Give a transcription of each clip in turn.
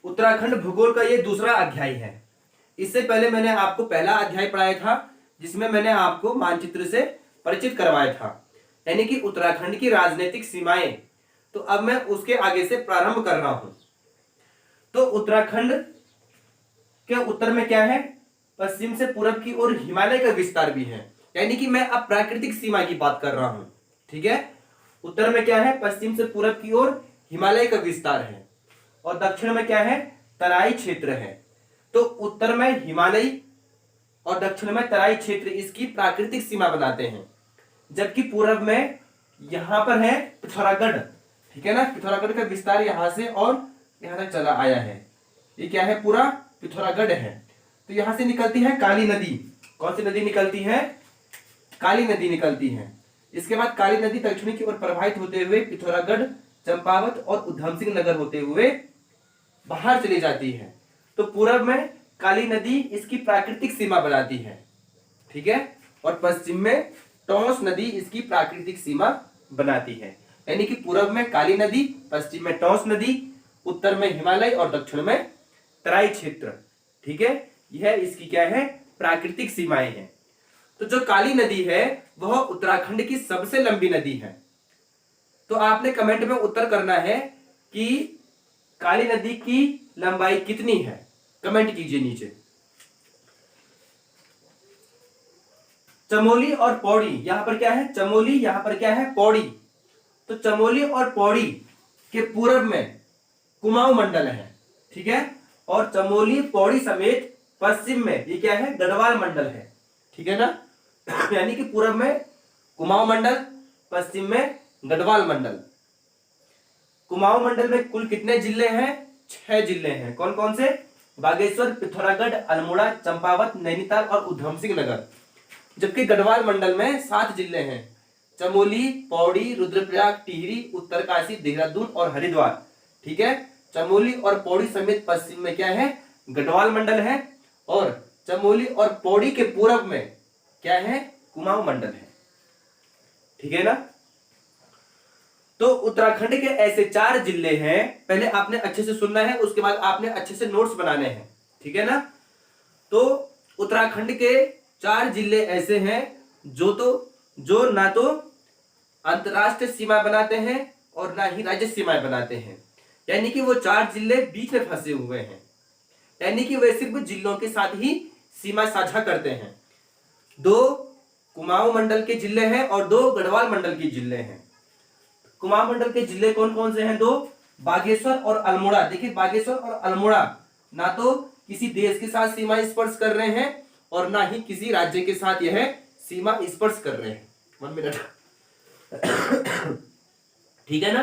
उत्तराखंड भूगोल का ये दूसरा अध्याय है। इससे पहले मैंने आपको पहला अध्याय पढ़ाया था जिसमें मैंने आपको मानचित्र से परिचित करवाया था, यानी कि उत्तराखंड की राजनीतिक सीमाएं। तो अब मैं उसके आगे से प्रारंभ कर रहा हूं। तो उत्तराखंड के उत्तर में क्या है, पश्चिम से पूरब की ओर हिमालय का विस्तार भी है, यानी कि मैं अब प्राकृतिक सीमा की बात कर रहा हूं। ठीक है, उत्तर में क्या है, पश्चिम से पूरब की ओर हिमालय का विस्तार है और दक्षिण में क्या है, तराई क्षेत्र है। तो उत्तर में हिमालय और दक्षिण में तराई क्षेत्र इसकी प्राकृतिक सीमा बनाते हैं, जबकि पूरब में यहां पर है पिथौरागढ़। ठीक है ना, पिथौरागढ़ का विस्तार यहां से और यहां तक चला आया है। ये क्या है, पूरा पिथौरागढ़ है। तो यहां से निकलती है काली नदी। कौन सी नदी निकलती है, काली नदी निकलती है। इसके बाद काली नदी दक्षिण की ओर प्रवाहित होते हुए पिथौरागढ़, चंपावत और उधम सिंह नगर होते हुए बाहर चली जाती है। तो पूरब में काली नदी इसकी प्राकृतिक सीमा बनाती है। ठीक है, और पश्चिम में टोंस नदी इसकी प्राकृतिक सीमा बनाती है, यानी कि पूरब में काली नदी, पश्चिम में टोंस नदी, उत्तर में हिमालय और दक्षिण में तराई क्षेत्र। ठीक है, यह इसकी क्या है, प्राकृतिक सीमाएं हैं। तो जो काली नदी है वह उत्तराखंड की सबसे लंबी नदी है। तो आपने कमेंट में उत्तर करना है कि काली नदी की लंबाई कितनी है, कमेंट कीजिए नीचे। चमोली और पौड़ी, यहां पर क्या है, चमोली, यहां पर क्या है, पौड़ी। तो चमोली और पौड़ी के पूर्व में कुमाऊं मंडल है। ठीक है, और चमोली पौड़ी समेत पश्चिम में ये क्या है, गढ़वाल मंडल है। ठीक है ना, यानी कि पूर्व में कुमाऊं मंडल, पश्चिम में गढ़वाल मंडल। कुमाऊं मंडल में कुल कितने जिले हैं, 6 जिले हैं। कौन कौन से, बागेश्वर, पिथौरागढ़, अल्मोड़ा, चंपावत, नैनीताल और उधम सिंह नगर। जबकि गढ़वाल मंडल में 7 जिले हैं, चमोली, पौड़ी, रुद्रप्रयाग, टिहरी, उत्तरकाशी, देहरादून और हरिद्वार। ठीक है, चमोली और पौड़ी समेत पश्चिम में क्या है, गढ़वाल मंडल है, और चमोली और पौड़ी के पूर्व में क्या है, कुमाऊं मंडल है। ठीक है ना। तो उत्तराखंड के ऐसे 4 जिले हैं, पहले आपने अच्छे से सुनना है, उसके बाद आपने अच्छे से नोट्स बनाने हैं। ठीक है ना। तो उत्तराखंड के 4 जिले ऐसे हैं जो ना तो अंतरराष्ट्रीय सीमा बनाते हैं और ना ही राज्य सीमाएं बनाते हैं, यानी कि वो 4 जिले बीच में फंसे हुए हैं, यानी कि वे सिर्फ जिलों के साथ ही सीमा साझा करते हैं। 2 कुमाऊं मंडल के जिले हैं और 2 गढ़वाल मंडल के जिले हैं। कुमाऊं मंडल के जिले कौन कौन से हैं, 2, बागेश्वर और अल्मोड़ा। देखिए, बागेश्वर और अल्मोड़ा ना तो किसी देश के साथ सीमा स्पर्श कर रहे हैं और ना ही किसी राज्य के साथ यह सीमा स्पर्श कर रहे हैं। 1 मिनट। ठीक है ना।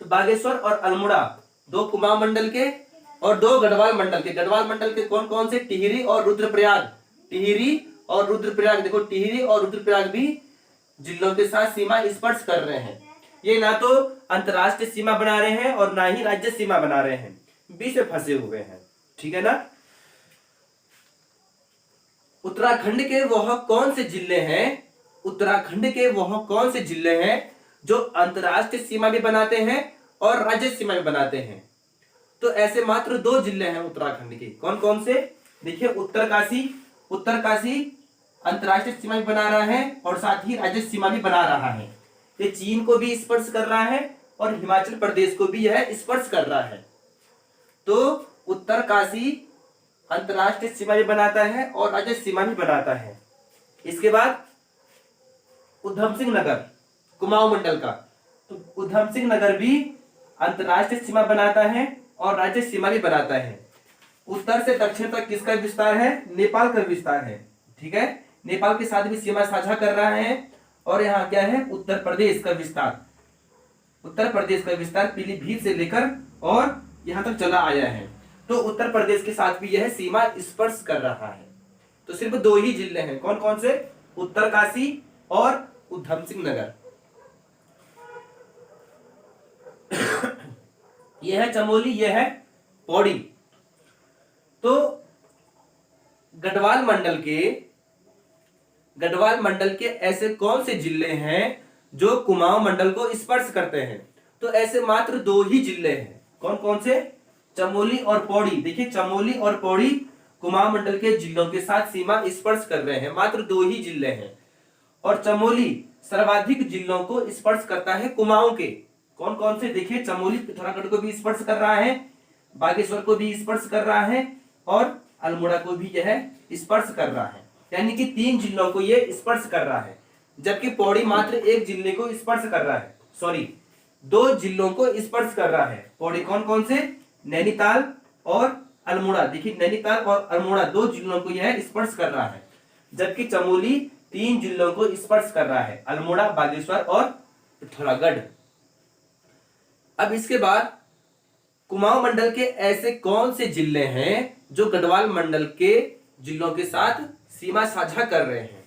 तो बागेश्वर और अल्मोड़ा 2 कुमाऊं मंडल के और 2 गढ़वाल मंडल के। गढ़वाल मंडल के कौन कौन से, टिहरी और रुद्रप्रयाग। टिहरी और रुद्रप्रयाग, देखो टिहरी और रुद्रप्रयाग भी जिलों के साथ सीमा स्पर्श कर रहे हैं। ये ना तो अंतरराष्ट्रीय सीमा बना रहे हैं और ना ही राज्य सीमा बना रहे हैं, बीच में फंसे हुए हैं। ठीक है ना। उत्तराखंड के वह कौन से जिले हैं, उत्तराखंड के वह कौन से जिले हैं जो अंतरराष्ट्रीय सीमा भी बनाते हैं और राज्य सीमा भी बनाते हैं। तो ऐसे मात्र 2 जिले हैं उत्तराखंड के। कौन कौन से, देखिए, उत्तरकाशी अंतरराष्ट्रीय सीमा भी बना रहा है और साथ ही राज्य सीमा भी बना रहा है। ये चीन को भी स्पर्श कर रहा है और हिमाचल प्रदेश को भी यह स्पर्श कर रहा है। तो उत्तरकाशी अंतरराष्ट्रीय सीमा भी बनाता है और राज्य सीमा भी बनाता है। इसके बाद उधम सिंह नगर, कुमाऊं मंडल का, तो उधम सिंह नगर भी अंतरराष्ट्रीय सीमा बनाता है और राज्य सीमा भी बनाता है। उत्तर से दक्षिण तक किसका विस्तार है, नेपाल का विस्तार है। ठीक है, नेपाल के साथ भी सीमा साझा कर रहा है। और यहाँ क्या है, उत्तर प्रदेश का विस्तार, उत्तर प्रदेश का विस्तार पीलीभीत से लेकर और यहाँ तक चला आया है। तो उत्तर प्रदेश के साथ भी यह सीमा स्पर्श कर रहा है। तो सिर्फ 2 ही जिले हैं, कौन कौन से, उत्तरकाशी और उधम सिंह नगर। यह है चमोली, यह है पौड़ी। तो गढ़वाल मंडल के ऐसे कौन से जिले हैं जो कुमाऊं मंडल को स्पर्श करते हैं। तो ऐसे मात्र 2 ही जिले हैं। कौन कौन से, चमोली और पौड़ी, देखिए चमोली और पौड़ी कुमाऊं मंडल के जिलों के साथ सीमा स्पर्श कर रहे हैं, मात्र 2 ही जिले हैं। और चमोली सर्वाधिक जिलों को स्पर्श करता है कुमाऊं के। कौन कौन से, देखिए चमोली पिथौरागढ़ को भी स्पर्श कर रहा है, बागेश्वर को भी स्पर्श कर रहा है और अल्मोड़ा को भी यह स्पर्श कर रहा है, यानी कि 3 जिलों को यह स्पर्श कर रहा है। जबकि पौड़ी मात्र 1 जिले को स्पर्श कर रहा है, सॉरी 2 जिलों को स्पर्श कर रहा है। पौड़ी कौन कौन से, नैनीताल और अल्मोड़ा, देखिए नैनीताल और अल्मोड़ा 2 जिलों को यह स्पर्श कर रहा है। जबकि चमोली 3 जिलों को स्पर्श कर रहा है, अल्मोड़ा, बागेश्वर और पिथौरागढ़। अब इसके बाद कुमाऊं मंडल के ऐसे कौन से जिले हैं जो गढ़वाल मंडल के जिलों के साथ सीमा साझा कर रहे हैं।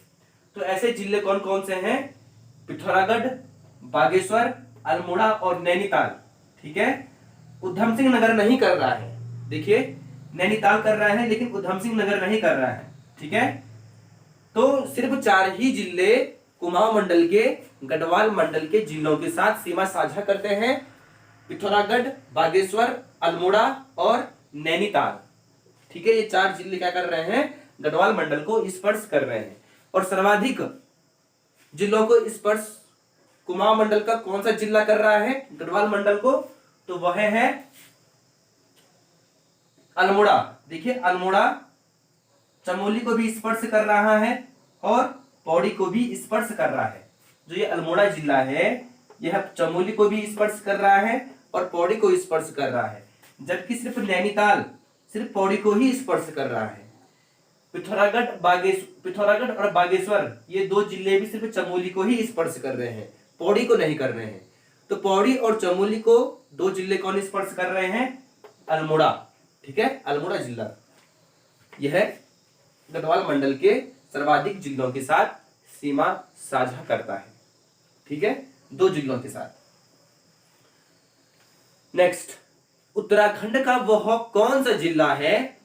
तो ऐसे जिले कौन कौन से हैं, पिथौरागढ़, बागेश्वर, अल्मोड़ा और नैनीताल। ठीक है, उधम सिंह नगर नहीं कर रहा है, देखिए नैनीताल कर रहा है लेकिन उधम सिंह नगर नहीं कर रहा है। ठीक है, तो सिर्फ 4 ही जिले कुमाऊं मंडल के गढ़वाल मंडल के जिलों के साथ सीमा साझा करते हैं, पिथौरागढ़, बागेश्वर, अल्मोड़ा और नैनीताल। ठीक है, ये 4 जिले क्या कर रहे हैं, गढ़वाल मंडल को स्पर्श कर रहे हैं। और सर्वाधिक जिलों को स्पर्श कुमाऊं मंडल का कौन सा जिला कर रहा है गढ़वाल मंडल को, तो वह है अल्मोड़ा। देखिए अल्मोड़ा चमोली को भी स्पर्श कर रहा है और पौड़ी को भी स्पर्श कर रहा है। जो ये अल्मोड़ा जिला है यह चमोली को भी स्पर्श कर रहा है और पौड़ी को स्पर्श कर रहा है। जबकि सिर्फ नैनीताल सिर्फ पौड़ी को ही स्पर्श कर रहा है। पिथौरागढ़ और बागेश्वर ये 2 जिले भी सिर्फ चमोली को ही स्पर्श कर रहे हैं, पौड़ी को नहीं कर रहे हैं। तो पौड़ी और चमोली को 2 जिले कौन स्पर्श कर रहे हैं, अल्मोड़ा। ठीक है, अल्मोड़ा जिला यह गढ़वाल मंडल के सर्वाधिक जिलों के साथ सीमा साझा करता है। ठीक है, 2 जिलों के साथ। नेक्स्ट, उत्तराखंड का वह कौन सा जिला है